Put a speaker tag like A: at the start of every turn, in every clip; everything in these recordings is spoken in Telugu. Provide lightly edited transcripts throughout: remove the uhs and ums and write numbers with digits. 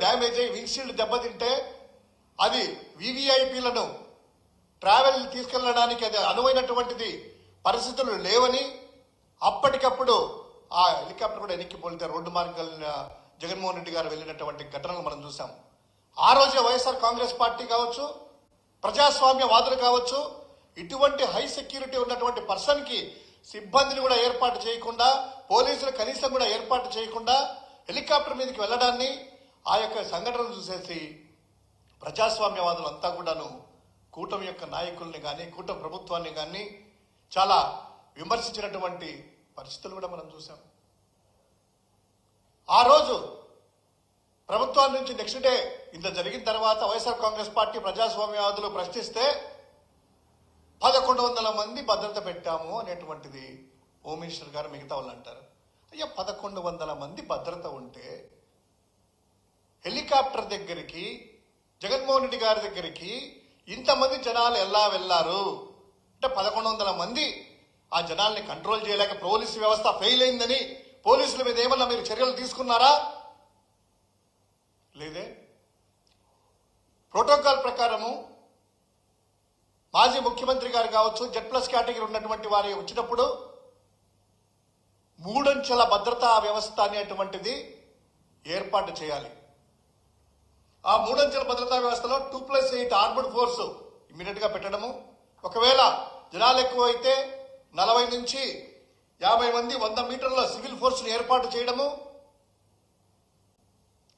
A: డ్యామేజ్ అయ్యి వింగ్షీల్డ్ దెబ్బతింటే అది వివిఐపీలను ట్రావెల్ తీసుకెళ్లడానికి అది అనువైనటువంటిది పరిస్థితులు లేవని అప్పటికప్పుడు ఆ హెలికాప్టర్ కూడా ఎనిక్కిపోతే రోడ్డు మార్గాల జగన్మోహన్ రెడ్డి గారు వెళ్ళినటువంటి ఘటనలు మనం చూసాం. ఆ రోజే వైఎస్ఆర్ కాంగ్రెస్ పార్టీ కావచ్చు, ప్రజాస్వామ్యవాదులు కావచ్చు, ఇటువంటి హై సెక్యూరిటీ ఉన్నటువంటి పర్సన్కి సిబ్బందిని కూడా ఏర్పాటు చేయకుండా, పోలీసులు కనీసం కూడా ఏర్పాటు చేయకుండా హెలికాప్టర్ మీదకి వెళ్ళడాన్ని, ఆ యొక్క సంఘటనలు చూసేసి ప్రజాస్వామ్యవాదులు అంతా కూడాను కూటమి యొక్క నాయకుల్ని కానీ కూటమి ప్రభుత్వాన్ని కానీ చాలా విమర్శించినటువంటి పరిస్థితులు కూడా మనం చూసాం. ఆ రోజు ప్రభుత్వం నుంచి నెక్స్ట్ డే ఇంత జరిగిన తర్వాత వైఎస్ఆర్ కాంగ్రెస్ పార్టీ ప్రజాస్వామ్యవాదులు ప్రశ్నిస్తే 1100 మంది భద్రత పెట్టాము అనేటువంటిది హోమ్ మినిస్టర్ గారు మిగతా వాళ్ళు అంటారు. అయ్యా 1100 మంది భద్రత ఉంటే హెలికాప్టర్ దగ్గరికి జగన్మోహన్ రెడ్డి గారి దగ్గరికి ఇంతమంది జనాలు ఎలా వెళ్లారు అంటే 1100 మంది ఆ జనాల్ని కంట్రోల్ చేయలేక పోలీసు వ్యవస్థ ఫెయిల్ అయిందని పోలీసుల మీద ఏమన్నా మీరు చర్యలు తీసుకున్నారా? లేదే. ప్రోటోకాల్ ప్రకారము మాజీ ముఖ్యమంత్రి గారు కావచ్చు, Z+ కేటగిరీ ఉన్నటువంటి వారి వచ్చినప్పుడు 3 అంచెల భద్రతా వ్యవస్థ అనేటువంటిది ఏర్పాటు చేయాలి. ఆ 3 అంచెల భద్రతా వ్యవస్థలో 2+8 ఆర్మడ్ ఫోర్స్ ఇమ్మీడియట్ గా పెట్టడము, ఒకవేళ జనాలు ఎక్కువ అయితే 40 నుంచి 50 మంది 100 మీటర్ల సివిల్ ఫోర్స్ ని ఏర్పాటు చేయడము,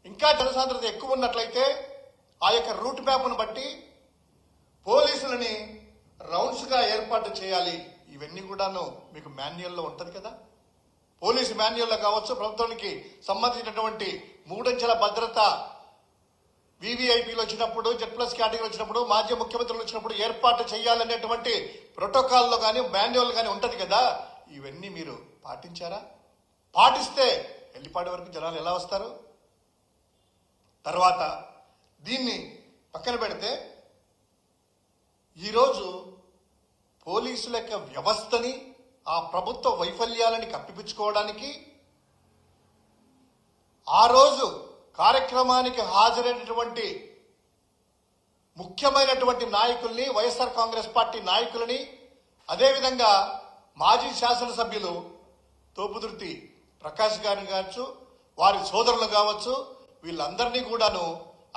A: ఇంకా జనసాంద్రత ఎక్కువ ఉన్నట్లయితే ఆ యొక్క రూట్ మ్యాప్ను బట్టి పోలీసులని రౌండ్స్ గా ఏర్పాటు చేయాలి. ఇవన్నీ కూడాను మీకు మాన్యువల్లో ఉంటది కదా. పోలీసు మాన్యువల్లో కావచ్చు, ప్రభుత్వానికి సంబంధించినటువంటి 3 అంచెల భద్రత వివిఐపీలు వచ్చినప్పుడు, Z+ కేటగిరీ వచ్చినప్పుడు, మాజీ ముఖ్యమంత్రులు వచ్చినప్పుడు ఏర్పాటు చేయాలనేటువంటి ప్రోటోకాల్లో కానీ మాన్యువల్ కానీ ఉంటది కదా. ఇవన్నీ మీరు పాటించారా? పాటిస్తే హెలిపాడ్ వరకు జనాలు ఎలా వస్తారు? తర్వాత దీన్ని పక్కన పెడితే ఈరోజు పోలీసుల యొక్క వ్యవస్థని, ఆ ప్రభుత్వ వైఫల్యాలని కప్పిపుచ్చుకోవడానికి ఆ రోజు కార్యక్రమానికి హాజరైనటువంటి ముఖ్యమైనటువంటి నాయకుల్ని, వైఎస్ఆర్ కాంగ్రెస్ పార్టీ నాయకులని, అదేవిధంగా మాజీ శాసనసభ్యులు తోపుదుర్తి ప్రకాష్ గారిని కావచ్చు, వారి సోదరులు కావచ్చు, వీళ్ళందరినీ కూడాను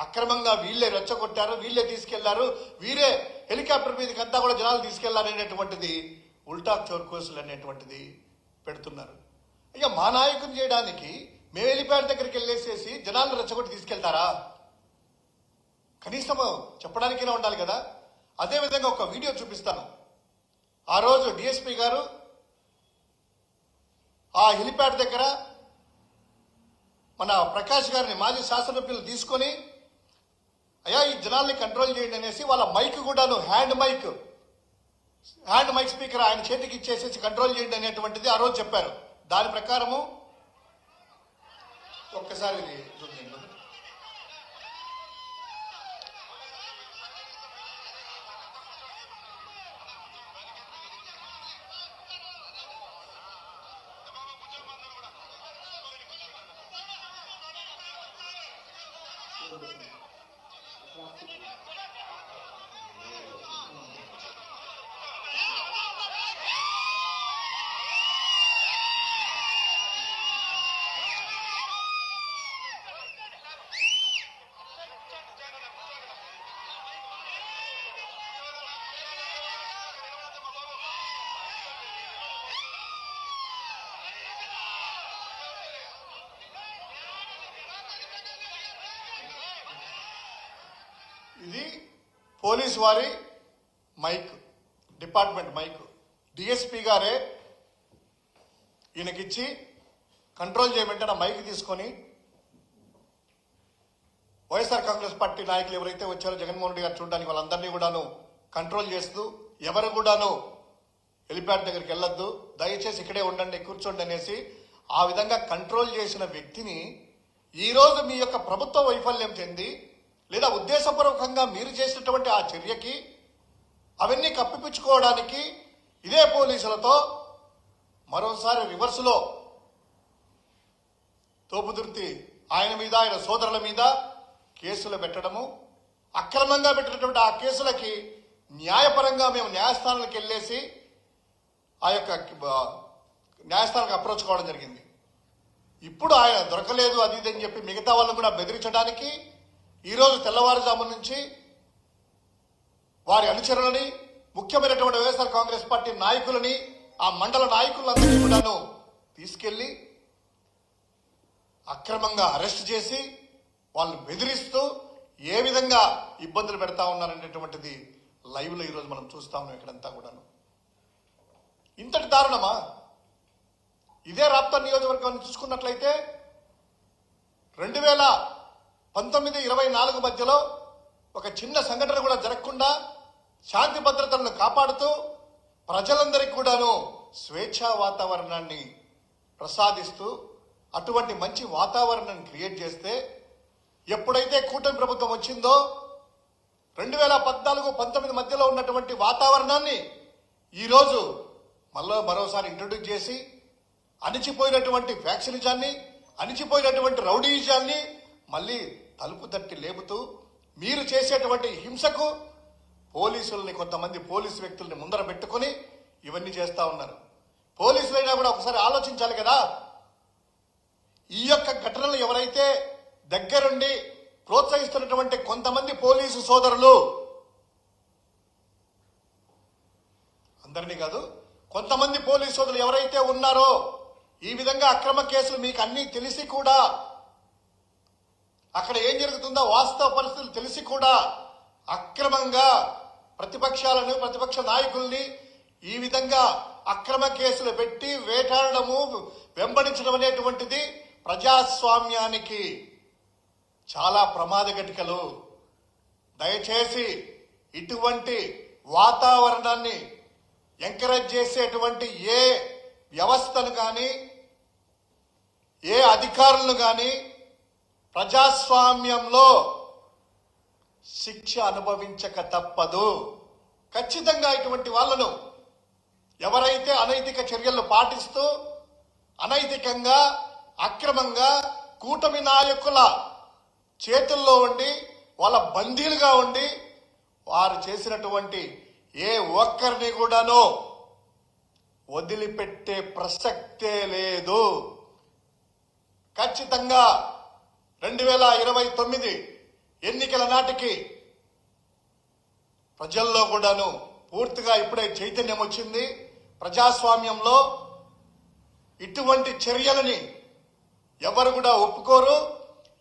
A: అక్రమంగా వీళ్ళే రెచ్చగొట్టారు, వీళ్ళే తీసుకెళ్లారు, వీరే హెలికాప్టర్ మీదకి అంతా కూడా జనాలు తీసుకెళ్లారనేటువంటిది ఉల్టా చోర్కోసులు అనేటువంటిది పెడుతున్నారు. ఇక మా నాయకుని చేయడానికి మేము హెలిప్యాడ్ దగ్గరికి వెళ్ళేసేసి జనాలను రెచ్చగొట్టి తీసుకెళ్తారా? కనీసం చెప్పడానికైనా ఉండాలి కదా. అదేవిధంగా ఒక వీడియో చూపిస్తాను. ఆ రోజు డిఎస్పీ గారు ఆ హెలిప్యాడ్ దగ్గర మన ప్రకాష్ గారిని, మాజీ శాసనసభ్యులు తీసుకొని అయ్యా ఈ జనాల్ని కంట్రోల్ చేయండి అనేసి వాళ్ళ మైక్ కూడాను హ్యాండ్ మైక్ స్పీకర్ ఆయన చేతికి ఇచ్చేసేసి కంట్రోల్ చేయండి అనేటువంటిది ఆ రోజు చెప్పారు. దాని ప్రకారము ఒక్కసారి ఇది చూడండి. ఇది పోలీసు వారి మైక్, డిపార్ట్మెంట్ మైక్. డిఎస్పీ గారే ఈయనకిచ్చి కంట్రోల్ చేయమంటే నా మైక్ తీసుకొని వైఎస్ఆర్ కాంగ్రెస్ పార్టీ నాయకులు ఎవరైతే వచ్చారో జగన్మోహన్ రెడ్డి గారు చూడడానికి వాళ్ళందరినీ కూడాను కంట్రోల్ చేస్తూ, ఎవరు కూడాను హెలిప్యాడ్ దగ్గరికి వెళ్ళొద్దు, దయచేసి ఇక్కడే ఉండండి, కూర్చోండి అనేసి ఆ విధంగా కంట్రోల్ చేసిన వ్యక్తిని ఈరోజు మీ యొక్క ప్రభుత్వ వైఫల్యం చెంది లేదా ఉద్దేశపూర్వకంగా మీరు చేసినటువంటి ఆ చర్యకి అవన్నీ కప్పిపుచ్చుకోవడానికి ఇదే పోలీసులతో మరోసారి రివర్స్లో తోపుదుర్తి ఆయన మీద ఆయన సోదరుల మీద కేసులు పెట్టడము, అక్రమంగా పెట్టినటువంటి ఆ కేసులకి న్యాయపరంగా మేము న్యాయస్థానాలకు వెళ్ళేసి ఆ యొక్క న్యాయస్థానానికి అప్రోచ్ కావడం జరిగింది. ఇప్పుడు ఆయన దొరకలేదు అది ఇది అని చెప్పి మిగతా వాళ్ళని కూడా బెదిరించడానికి ఈరోజు తెల్లవారుజాము నుంచి వారి అనుచరులని, ముఖ్యమైనటువంటి వైఎస్ఆర్ కాంగ్రెస్ పార్టీ నాయకులని, ఆ మండల నాయకులందరినీ కూడాను తీసుకెళ్లి అక్రమంగా అరెస్ట్ చేసి వాళ్ళని బెదిరిస్తూ ఏ విధంగా ఇబ్బందులు పెడతా ఉన్నారనేటువంటిది లైవ్ లో ఈరోజు మనం చూస్తా ఉన్నాం. ఇక్కడంతా కూడాను ఇంతటి దారుణమా? ఇదే రాప్తా నియోజకవర్గాన్ని చూసుకున్నట్లయితే 2019-24 మధ్యలో ఒక చిన్న సంఘటన కూడా జరగకుండా శాంతి భద్రతలను కాపాడుతూ ప్రజలందరికీ కూడాను స్వేచ్ఛా వాతావరణాన్ని ప్రసాదిస్తూ అటువంటి మంచి వాతావరణాన్ని క్రియేట్ చేస్తే, ఎప్పుడైతే కూటమి ప్రభుత్వం వచ్చిందో 2014-19 మధ్యలో ఉన్నటువంటి వాతావరణాన్ని ఈరోజు మరోసారి ఇంట్రొడ్యూస్ చేసి అణిచిపోయినటువంటి ఫ్యాక్షనిజాన్ని, అణిచిపోయినటువంటి రౌడీయిజాన్ని మళ్ళీ తలుపు తట్టి లేపుతూ మీరు చేసేటువంటి హింసకు పోలీసుల్ని, కొంతమంది పోలీసు వ్యక్తుల్ని ముందర పెట్టుకుని ఇవన్నీ చేస్తా ఉన్నారు. పోలీసులైనా కూడా ఒకసారి ఆలోచించాలి కదా. ఈ యొక్క ఘటనలు ఎవరైతే దగ్గరుండి ప్రోత్సహిస్తున్నటువంటి కొంతమంది పోలీసు సోదరులు, అందరినీ కాదు, కొంతమంది పోలీసు సోదరులు ఎవరైతే ఉన్నారో, ఈ విధంగా అక్రమ కేసులు మీకు అన్నీ తెలిసి కూడా, అక్కడ ఏం జరుగుతుందో వాస్తవ పరిస్థితులు తెలిసి కూడా అక్రమంగా ప్రతిపక్షాలను, ప్రతిపక్ష నాయకుల్ని ఈ విధంగా అక్రమ కేసులు పెట్టి వేటాడము, వెంబడించడం అనేటువంటిది ప్రజాస్వామ్యానికి చాలా ప్రమాదఘటికలు. దయచేసి ఇటువంటి వాతావరణాన్ని ఎంకరేజ్ చేసేటువంటి ఏ వ్యవస్థను కానీ, ఏ అధికారులను కానీ ప్రజాస్వామ్యంలో శిక్ష అనుభవించక తప్పదు. ఖచ్చితంగా ఇటువంటి వాళ్ళను ఎవరైతే అనైతిక చర్యలు పాటిస్తూ అనైతికంగా, అక్రమంగా కూటమి నాయకుల చేతుల్లో ఉండి వాళ్ళ బందీలుగా ఉండి వారు చేసినటువంటి ఏ ఒక్కరిని కూడాను వదిలిపెట్టే ప్రసక్తే లేదు. ఖచ్చితంగా 2029 ఎన్నికల నాటికి ప్రజల్లో కూడాను పూర్తిగా ఇప్పుడే చైతన్యం వచ్చింది. ప్రజాస్వామ్యంలో ఇటువంటి చర్యలని ఎవరు కూడా ఒప్పుకోరు.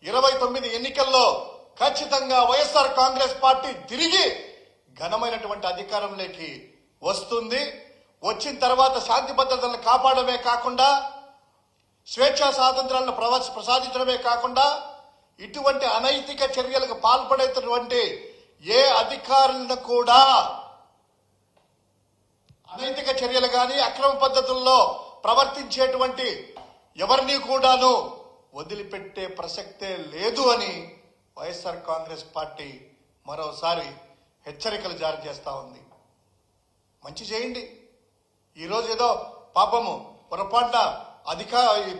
A: 29 ఎన్నికల్లో ఖచ్చితంగా వైఎస్ఆర్ కాంగ్రెస్ పార్టీ తిరిగి ఘనమైనటువంటి అధికారంలోకి వస్తుంది. వచ్చిన తర్వాత శాంతి భద్రతలను కాపాడమే కాకుండా, స్వేచ్ఛా స్వాతంత్రాలను ప్రసాదించడమే కాకుండా, ఇటువంటి అనైతిక చర్యలకు పాల్పడేటటువంటి ఏ అధికారులను కూడా, అనైతిక చర్యలు కానీ అక్రమ పద్ధతుల్లో ప్రవర్తించేటువంటి ఎవరిని కూడాను వదిలిపెట్టే ప్రసక్తే లేదు అని వైఎస్ఆర్ కాంగ్రెస్ పార్టీ మరోసారి హెచ్చరికలు జారీ చేస్తా ఉంది. మంచి చేయండి. ఈరోజు ఏదో పాపము పొరపాటున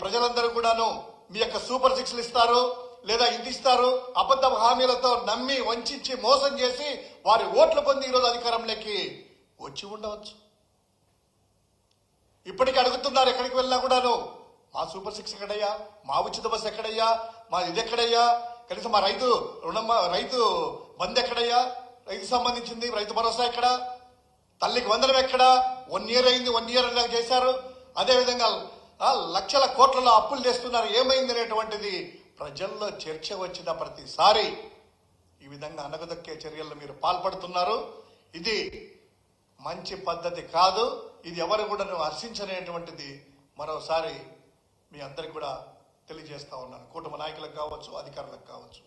A: ప్రజలందరూ కూడాను మీ యొక్క సూపర్ సిక్స్లు ఇస్తారు, లేదా ఇది ఇస్తారు, అబద్ధ హామీలతో నమ్మి వంచి మోసం చేసి వారి ఓట్లు పొంది ఈరోజు అధికారంలోకి వచ్చి ఉండవచ్చు. ఇప్పటికీ అడుగుతున్నారు ఎక్కడికి వెళ్ళినా కూడాను, మా సూపర్ సిక్స్ ఎక్కడయ్యా, మా ఉచిత బస్సు ఎక్కడయ్యా, మా ఇది ఎక్కడయ్యా, కనీసం మా రైతు బంద్ ఎక్కడయ్యా, రైతు సంబంధించింది రైతు భరోసా ఎక్కడ, తల్లికి వందనం ఎక్కడ, 1 ఇయర్ అయింది, 1 ఇయర్ చేశారు. అదేవిధంగా లక్షల కోట్లలో అప్పులు చేస్తున్నారు, ఏమైంది అనేటువంటిది ప్రజల్లో చర్చ వచ్చిన ప్రతిసారి ఈ విధంగా అనగదొక్కే చర్యల్లో మీరు పాల్పడుతున్నారు. ఇది మంచి పద్ధతి కాదు. ఇది ఎవరు కూడా హర్షించనేటువంటిది మరోసారి మీ అందరికి కూడా తెలియజేస్తా ఉన్నాను. కూటమి నాయకులకు కావచ్చు, అధికారులకు కావచ్చు.